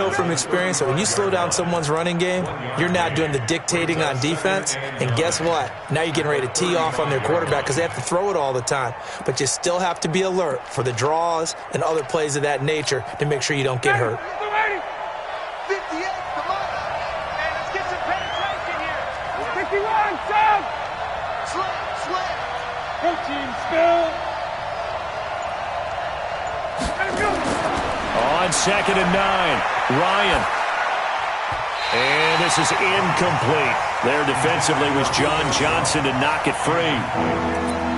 know from experience that when you slow down someone's running game, you're now doing the dictating on defense, and guess what? Now you're getting ready to tee off on their quarterback because they have to throw it all the time. But you still have to be alert for the draws and other plays of that nature to make sure you don't get hurt. 58, come on. Hey, let's get some penetration here. 51, sub. Slam. Go team, spill. On 2nd and 9, Ryan. And this is incomplete. There defensively was John Johnson to knock it free.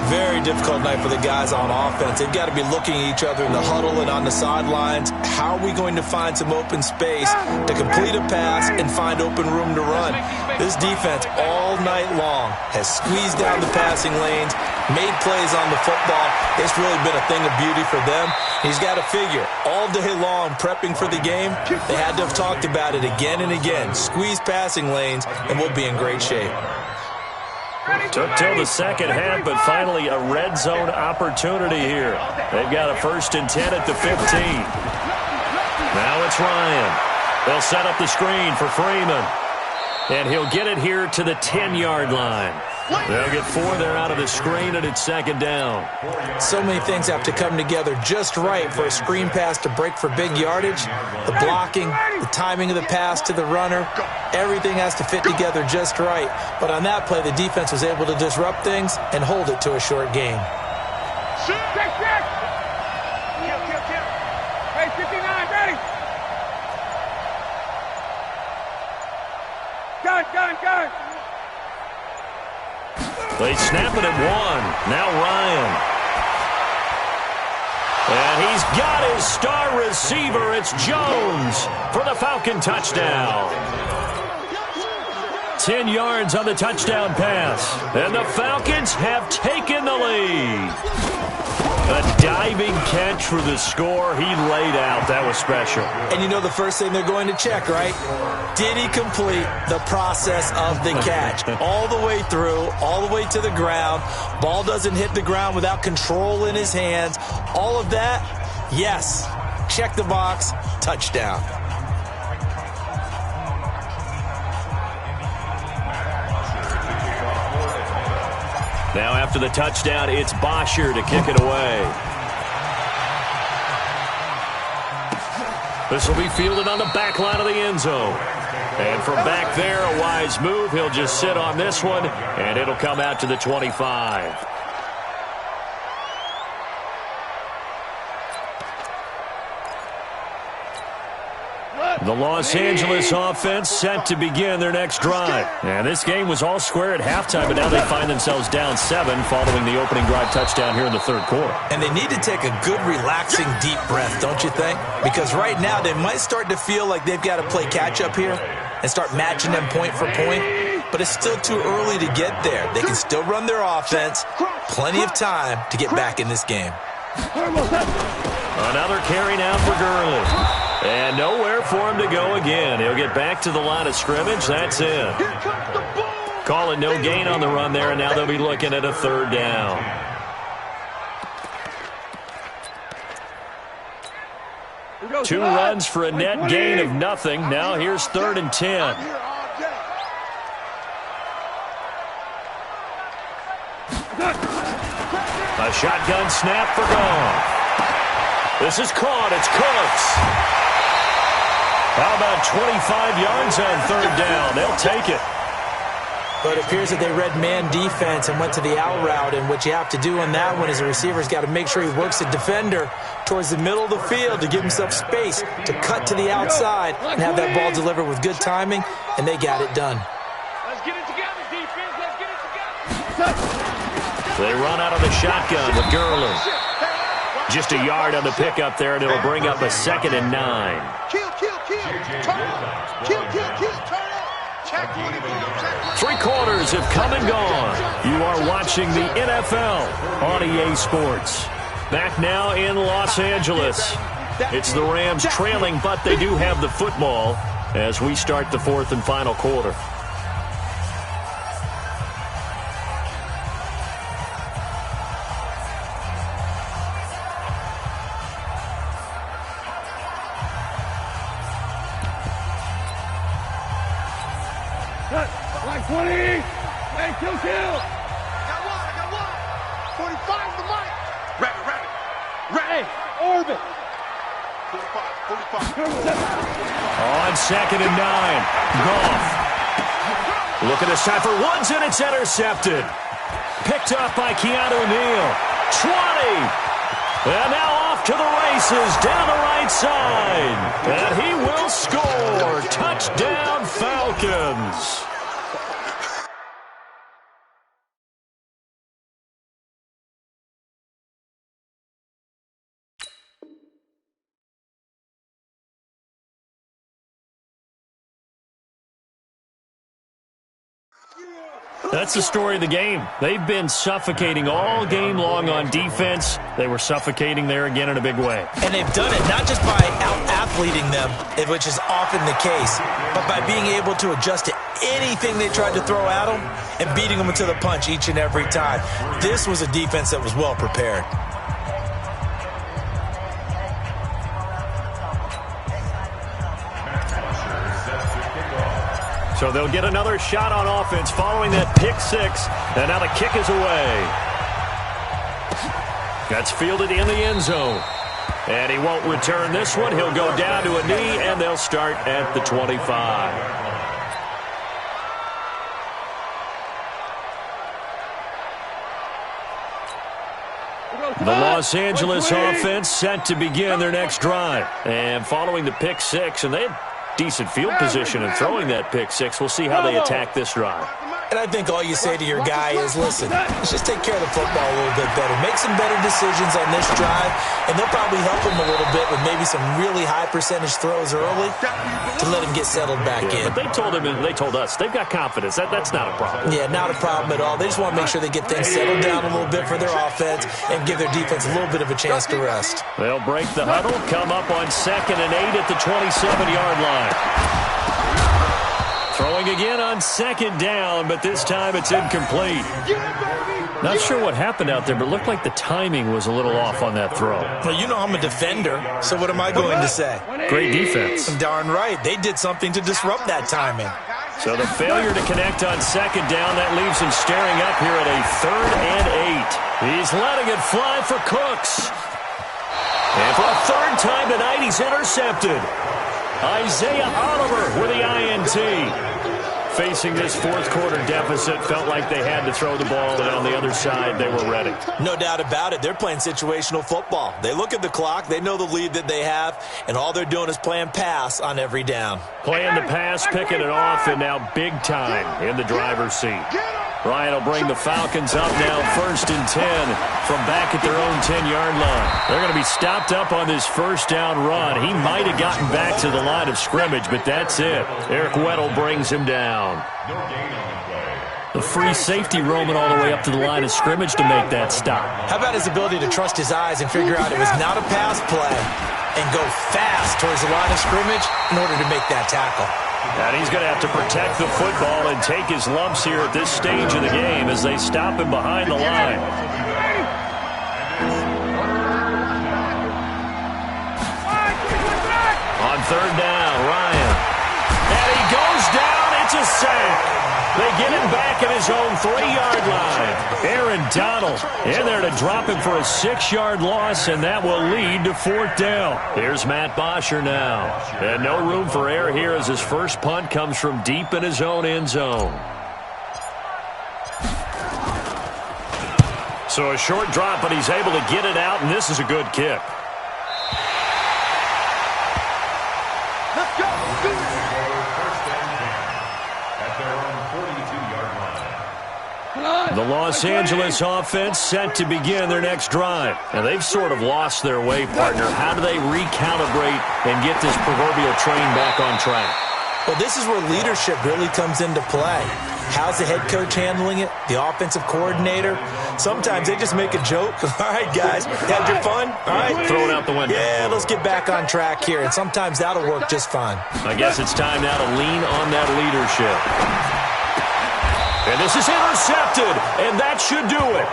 Very difficult night for the guys on offense. They've got to be looking at each other in the huddle and on the sidelines. How are we going to find some open space to complete a pass and find open room to run? This defense all night long has squeezed down the passing lanes, made plays on the football. It's really been a thing of beauty for them. He's got to figure, all day long prepping for the game, they had to have talked about it again and again. Squeeze passing lanes, and we'll be in great shape. Took till the second half, but finally a red zone opportunity here. They've got a 1st and 10 at the 15. Now it's Ryan. They'll set up the screen for Freeman. And he'll get it here to the 10-yard line. They'll get 4 there out of the screen, and it's 2nd down. So many things have to come together just right for a screen pass to break for big yardage. The blocking, the timing of the pass to the runner, everything has to fit together just right. But on that play, the defense was able to disrupt things and hold it to a short gain. Kill. Hey, 59, ready. Gun. They snap it at 1. Now Ryan. And he's got his star receiver. It's Jones for the Falcon touchdown. 10 yards on the touchdown pass. And the Falcons have taken the lead. A diving catch for the score. He laid out. That was special. And you know the first thing they're going to check, right? Did he complete the process of the catch? All the way through, all the way to the ground. Ball doesn't hit the ground without control in his hands. All of that, yes. Check the box. Touchdown. Now after the touchdown, it's Bosher to kick it away. This will be fielded on the back line of the end zone. And from back there, a wise move. He'll just sit on this one, and it'll come out to the 25. The Los Angeles offense set to begin their next drive. And this game was all square at halftime, but now they find themselves down 7 following the opening drive touchdown here in the 3rd quarter. And they need to take a good, relaxing, deep breath, don't you think? Because right now they might start to feel like they've got to play catch-up here and start matching them point for point. But it's still too early to get there. They can still run their offense. Plenty of time to get back in this game. Another carry now for Gurley. And nowhere for him to go again. He'll get back to the line of scrimmage. That's it. Call it no gain on the run there, and now they'll be looking at a 3rd down. Two runs for a net gain of nothing. Now here's 3rd and 10. A shotgun snap for Goff. This is caught. It's Cooks. How about 25 yards on 3rd down? They'll take it. But it appears that they read man defense and went to the out route, and what you have to do on that one is the receiver's got to make sure he works the defender towards the middle of the field to give himself space to cut to the outside and have that ball delivered with good timing, and they got it done. Let's get it together, defense. Let's get it together. They run out of the shotgun with Gurley. Just a yard on the pickup there, and it'll bring up a 2nd and 9. Kill. Turn out. Kill. Turn out. Check 24. 3 quarters have come and gone. You are watching the NFL on EA Sports. Back now in Los Angeles. It's the Rams trailing, but they do have the football as we start the 4th and final quarter. Like 20. Hey, kill. I got one. 45 the mic. Rabbit. Hey, orbit. 45. On 2nd and 9. Goff. Look at this time for Woods, and it's intercepted. Picked up by Keanu Neal. 20. And now off to the races down the right side. And he will score. Touchdown, Falcons. That's the story of the game. They've been suffocating all game long on defense. They were suffocating there again in a big way. And they've done it not just by out-athleting them, which is often the case, but by being able to adjust to anything they tried to throw at them and beating them to the punch each and every time. This was a defense that was well prepared. So they'll get another shot on offense following that pick six. And now the kick is away. That's fielded in the end zone. And he won't return this one. He'll go down to a knee, and they'll start at the 25. The Los Angeles offense set to begin their next drive. And following the pick six, and they had decent field position in throwing that pick six. We'll see how they attack this drive. And I think all you say to your guy is, listen, let's just take care of the football a little bit better. Make some better decisions on this drive, and they'll probably help him a little bit with maybe some really high percentage throws early to let him get settled back in. But they told him, and they told us, they've got confidence. That's not a problem. Yeah, not a problem at all. They just want to make sure they get things settled down a little bit for their offense and give their defense a little bit of a chance to rest. They'll break the huddle, come up on 2nd and 8 at the 27-yard line. Throwing again on 2nd down, but this time it's incomplete. Not sure what happened out there, but it looked like the timing was a little off on that throw. Well, you know I'm a defender, so what am I going to say? Great defense. Darn right. They did something to disrupt that timing. So the failure to connect on 2nd down, that leaves him staring up here at a 3rd and 8. He's letting it fly for Cooks. And for a 3rd time tonight, he's intercepted. Isaiah Oliver with the INT. Facing this 4th quarter deficit, felt like they had to throw the ball, and on the other side, they were ready. No doubt about it. They're playing situational football. They look at the clock, they know the lead that they have, and all they're doing is playing pass on every down. Playing the pass, picking it off, and now big time in the driver's seat. Ryan will bring the Falcons up now 1st and 10 from back at their own 10-yard line. They're going to be stopped up on this 1st down run. He might have gotten back to the line of scrimmage, but that's it. Eric Weddle brings him down. The free safety roaming all the way up to the line of scrimmage to make that stop. How about his ability to trust his eyes and figure out it was not a pass play and go fast towards the line of scrimmage in order to make that tackle? And he's going to have to protect the football and take his lumps here at this stage of the game as they stop him behind the line. On 3rd down, Ryan. And he goes down. It's a sack. They get him back at his own 3-yard line. Aaron Donald in there to drop him for a 6-yard loss, and that will lead to 4th down. Here's Matt Bosher now. And no room for error here as his first punt comes from deep in his own end zone. So a short drop, but he's able to get it out, and this is a good kick. Let's go. The Los Angeles offense set to begin their next drive. And they've sort of lost their way, partner. How do they recalibrate and get this proverbial train back on track? Well, this is where leadership really comes into play. How's the head coach handling it? The offensive coordinator? Sometimes they just make a joke. All right, guys, had your fun? All right. Throw it out the window. Yeah, let's get back on track here. And sometimes that'll work just fine. I guess it's time now to lean on that leadership. And this is intercepted, and that should do it.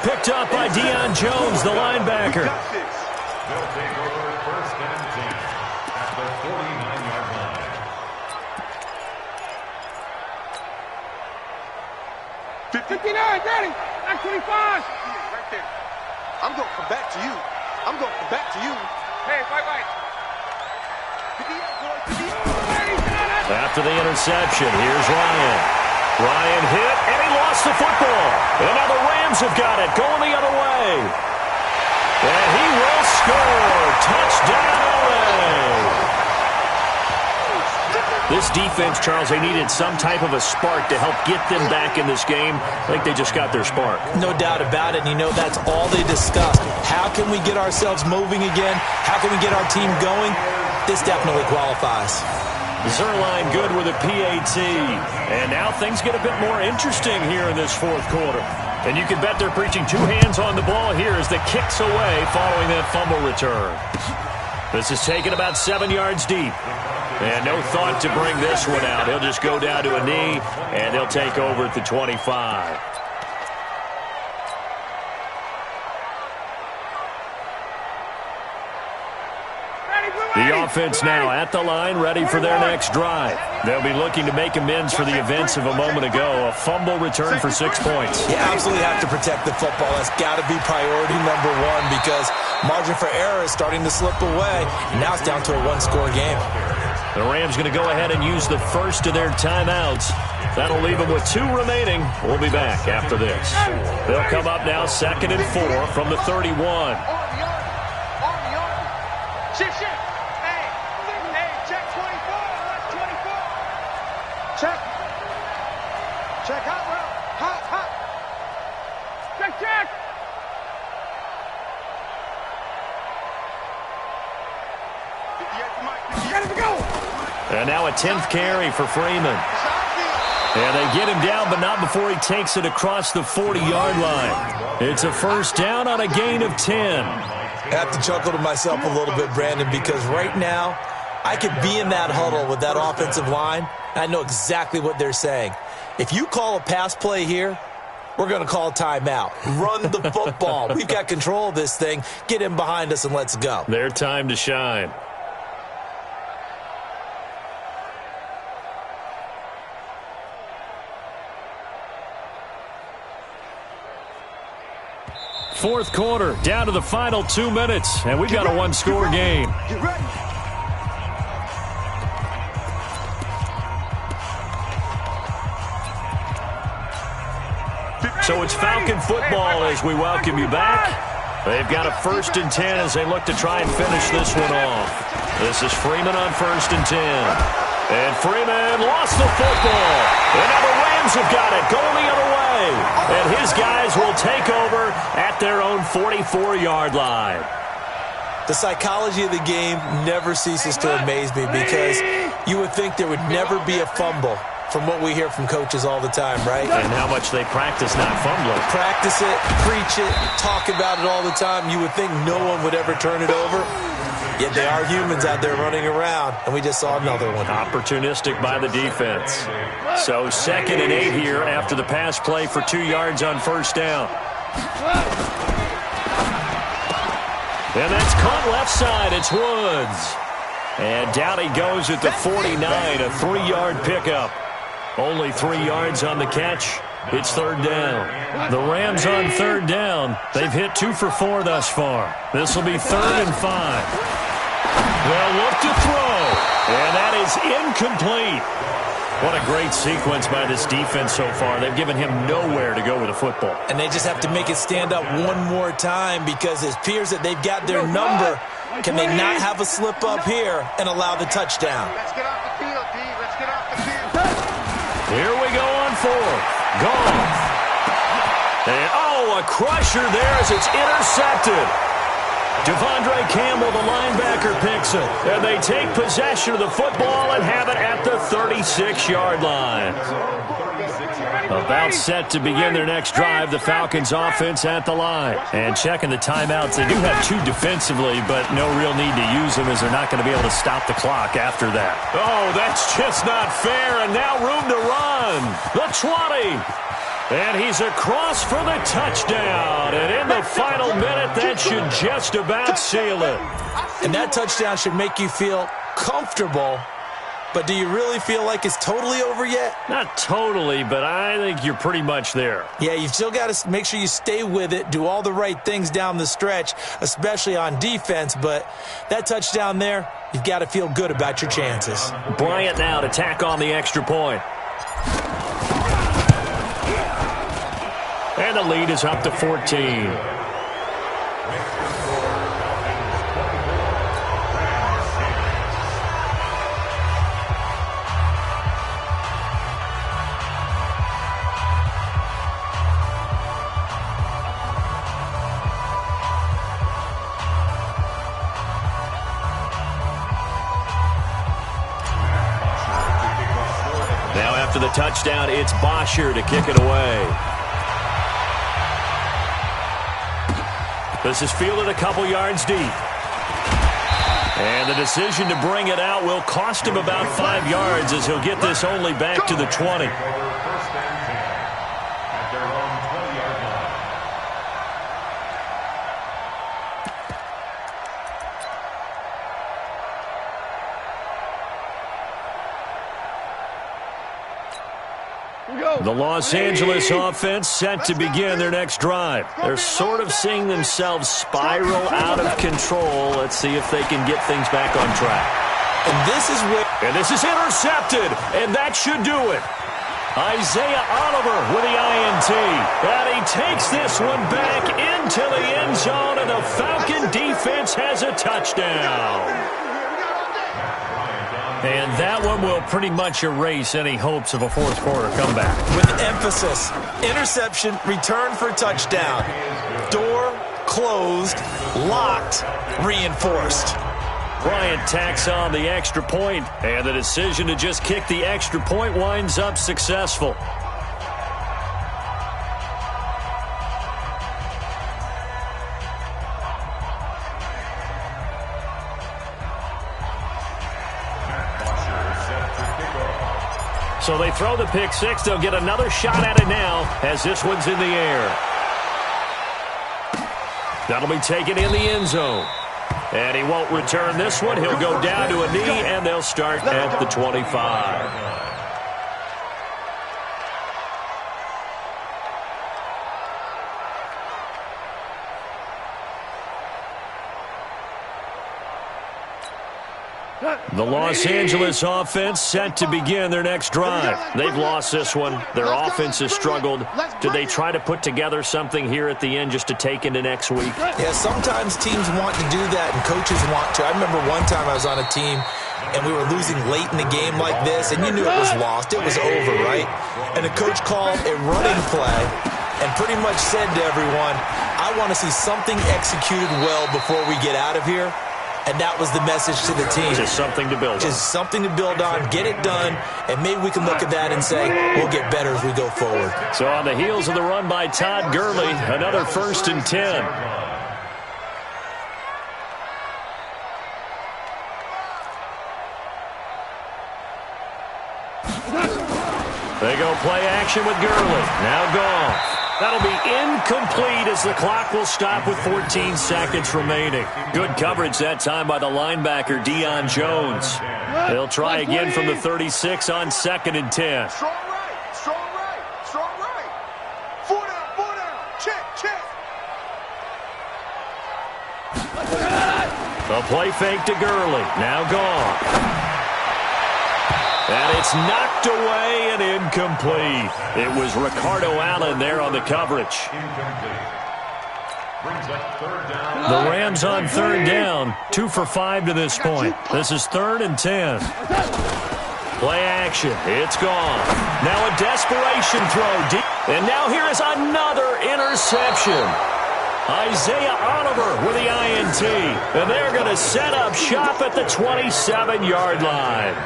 Picked up by Deion Jones, the linebacker. They'll take over 1st and 10 at the 49-yard line. 59, ready. 25. Right there. I'm going to come back to you. I'm going to come back to you. Hey, fight. After the interception, here's Ryan. Ryan hit, and he lost the football. And now the Rams have got it, going the other way. And he will score. Touchdown, LA. This defense, Charles, they needed some type of a spark to help get them back in this game. I think they just got their spark. No doubt about it. And you know, that's all they discussed. How can we get ourselves moving again? How can we get our team going? This definitely qualifies. Zerline good with a PAT. And now things get a bit more interesting here in this fourth quarter. And you can bet they're preaching two hands on the ball here as the kick's away following that fumble return. This is taken about 7 yards deep. And no thought to bring this one out. He'll just go down to a knee, and they'll take over at the 25. The offense now at the line, ready for their next drive. They'll be looking to make amends for the events of a moment ago. A fumble return for 6 points. You absolutely have to protect the football. That's got to be priority number one because margin for error is starting to slip away. Now it's down to a one-score game. The Rams going to go ahead and use the first of their timeouts. That'll leave them with 2 remaining. We'll be back after this. They'll come up now 2nd and 4 from the 31. Shift. Hey, check 24. What's 24? Check hot route. Hot. Check. Ready to go. And now a 10th carry for Freeman. And they get him down, but not before he takes it across the 40-yard line. It's a first down on a gain of 10. I have to chuckle to myself a little bit, Brandon, because right now I could be in that huddle with that offensive line, and I know exactly what they're saying. If you call a pass play here, we're going to call a timeout. Run the football. We've got control of this thing. Get in behind us and let's go. Their time to shine. Fourth quarter, down to the final 2 minutes, and we've got a one-score game. So it's Falcon football as we welcome you back. They've got a 1st and 10 as they look to try and finish this one off. This is Freeman on 1st and 10. And Freeman lost the football. And now the Rams have got it, going the other way. And his guys will take over at their own 44-yard line. The psychology of the game never ceases to amaze me because you would think there would never be a fumble from what we hear from coaches all the time, right? And how much they practice not fumbling. Practice it, preach it, talk about it all the time. You would think no one would ever turn it over. Yet they are humans out there running around, and we just saw another one. Opportunistic by the defense. So 2nd and 8 here after the pass play for 2 yards on first down. And that's caught left side. It's Woods. And down he goes at the 49, a 3-yard pickup. Only 3 yards on the catch. It's 3rd down. The Rams on 3rd down. They've hit 2 for 4 thus far. This will be 3rd and 5. They'll look to throw. And that is incomplete. What a great sequence by this defense so far. They've given him nowhere to go with the football. And they just have to make it stand up one more time because it appears that they've got their number. Can they not have a slip up here and allow the touchdown? Let's get off the field, D. Let's get off the field. Here we go on 4th. Gone. And, a crusher there as it's intercepted. Devondre Campbell, the linebacker, picks it. And they take possession of the football and have it at the 36-yard line. About set to begin their next drive, the Falcons offense at the line. And checking the timeouts, they do have 2 defensively, but no real need to use them as they're not going to be able to stop the clock after that. Oh, that's just not fair, and now room to run. The 20. And he's across for the touchdown. And in the final minute, that should just about seal it. And that touchdown should make you feel comfortable But do you really feel like it's totally over yet? Not totally, but I think you're pretty much there. Yeah, you've still got to make sure you stay with it, do all the right things down the stretch, especially on defense. But that touchdown there, you've got to feel good about your chances. Bryant now to tack on the extra point. And the lead is up to 14. Now after the touchdown, it's Bosher to kick it away. This is fielded a couple yards deep. And the decision to bring it out will cost him about 5 yards as he'll get this only back to the 20. The Los Angeles offense set to begin their next drive. They're sort of seeing themselves spiral out of control. Let's see if they can get things back on track. And this is intercepted, and that should do it. Isaiah Oliver with the INT. And he takes this one back into the end zone, and the Falcon defense has a touchdown. And that one will pretty much erase any hopes of a fourth quarter comeback. With emphasis, interception, return for touchdown. Door closed, locked, reinforced. Bryant tacks on the extra point, and the decision to just kick the extra point winds up successful. So they throw the pick six. They'll get another shot at it now as this one's in the air. That'll be taken in the end zone. And he won't return this one. He'll go down to a knee, and they'll start at the 25. The Los Angeles offense set to begin their next drive. They've lost this one. Their offense has struggled. Do they try to put together something here at the end just to take into next week? Yeah, sometimes teams want to do that and coaches want to. I remember one time I was on a team and we were losing late in the game like this, and you knew it was lost. It was over, right? And the coach called a running play and pretty much said to everyone, I want to see something executed well before we get out of here. And that was the message to the team. Just something to build on. Just something to build on, get it done, and maybe we can look at that and say, we'll get better as we go forward. So on the heels of the run by Todd Gurley, another 1st and 10. They go play action with Gurley. Now gone. That'll be incomplete as the clock will stop with 14 seconds remaining. Good coverage that time by the linebacker, Deion Jones. They'll try again from the 36 on 2nd and 10. Strong right, strong right, strong right. 4 down, check. A play fake to Gurley. Now gone. And it's knocked away and incomplete. It was Ricardo Allen there on the coverage. The Rams on 3rd down, 2 for 5 to this point. This is 3rd and 10. Play action. It's gone. Now a desperation throw. And now here is another interception. Isaiah Oliver with the INT. And they're going to set up shop at the 27-yard line.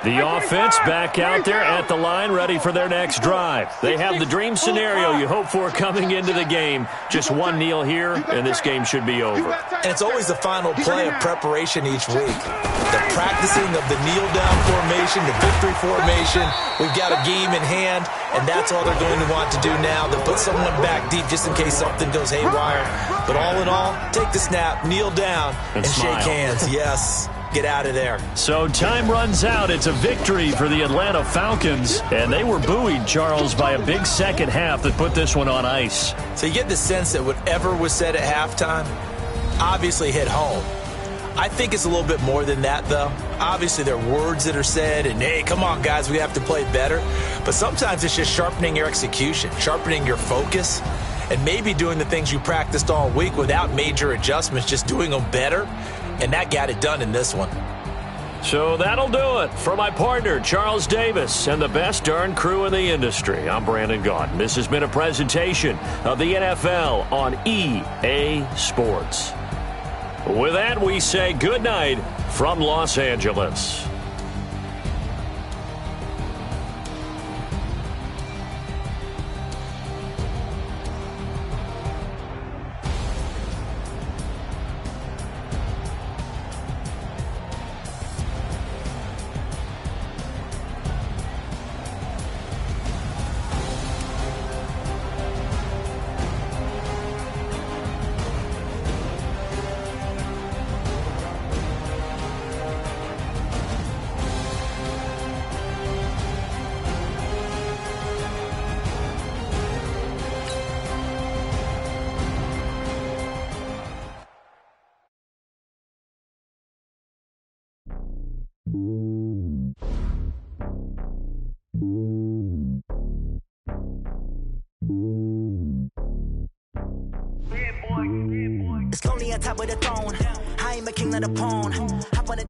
The offense back out there at the line, ready for their next drive. They have the dream scenario you hope for coming into the game. Just one kneel here, and this game should be over. And it's always the final play of preparation each week. The practicing of the kneel-down formation, the victory formation. We've got a game in hand, and that's all they're going to want to do now. They'll put someone back deep just in case something goes haywire. But all in all, take the snap, kneel down, and shake hands. Yes. Get out of there. So time runs out. It's a victory for the Atlanta Falcons. And they were buoyed, Charles, by a big second half that put this one on ice. So you get the sense that whatever was said at halftime obviously hit home. I think it's a little bit more than that, though. Obviously, there are words that are said, and, hey, come on, guys, we have to play better. But sometimes it's just sharpening your execution, sharpening your focus, and maybe doing the things you practiced all week without major adjustments, just doing them better. And that got it done in this one. So that'll do it. For my partner, Charles Davis, and the best darn crew in the industry, I'm Brandon Gaudin. This has been a presentation of the NFL on EA Sports. With that, we say good night from Los Angeles. It's lonely on top of the throne. I ain't a king of the pawn. Hop on the